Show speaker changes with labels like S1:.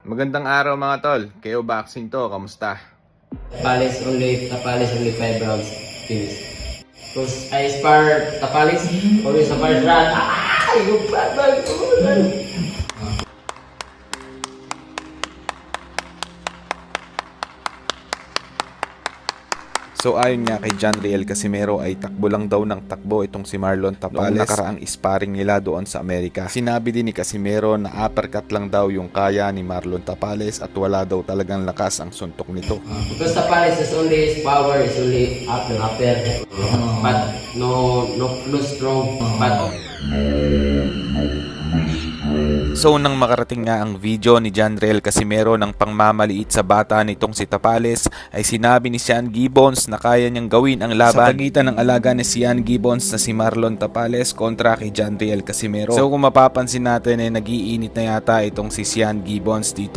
S1: Magandang araw mga tol. KO Boxing to, kamusta?
S2: Tapalis only 5 rounds finish. Because I spar Tapalis, always sa first round. Yung patag ko.
S3: So ayon nga kay John Riel Casimero ay takbo lang daw ng takbo itong si Marlon Tapales noong nakaraang sparring nila doon sa Amerika. Sinabi din ni Casimero na uppercut lang daw yung kaya ni Marlon Tapales at wala daw talagang lakas ang suntok nito.
S2: Because Tapalis is only his power is only up and upper. But no strong. But
S3: So nang makarating nga ang video ni John Riel Casimero ng pangmamaliit sa bata nitong si Tapales ay sinabi ni Sean Gibbons na kaya niyang gawin ang laban sa pagitan ng alaga ni Sean Gibbons na si Marlon Tapales kontra kay John Riel Casimero. So kung mapapansin natin ay nag-iinit na yata itong si Sean Gibbons dito.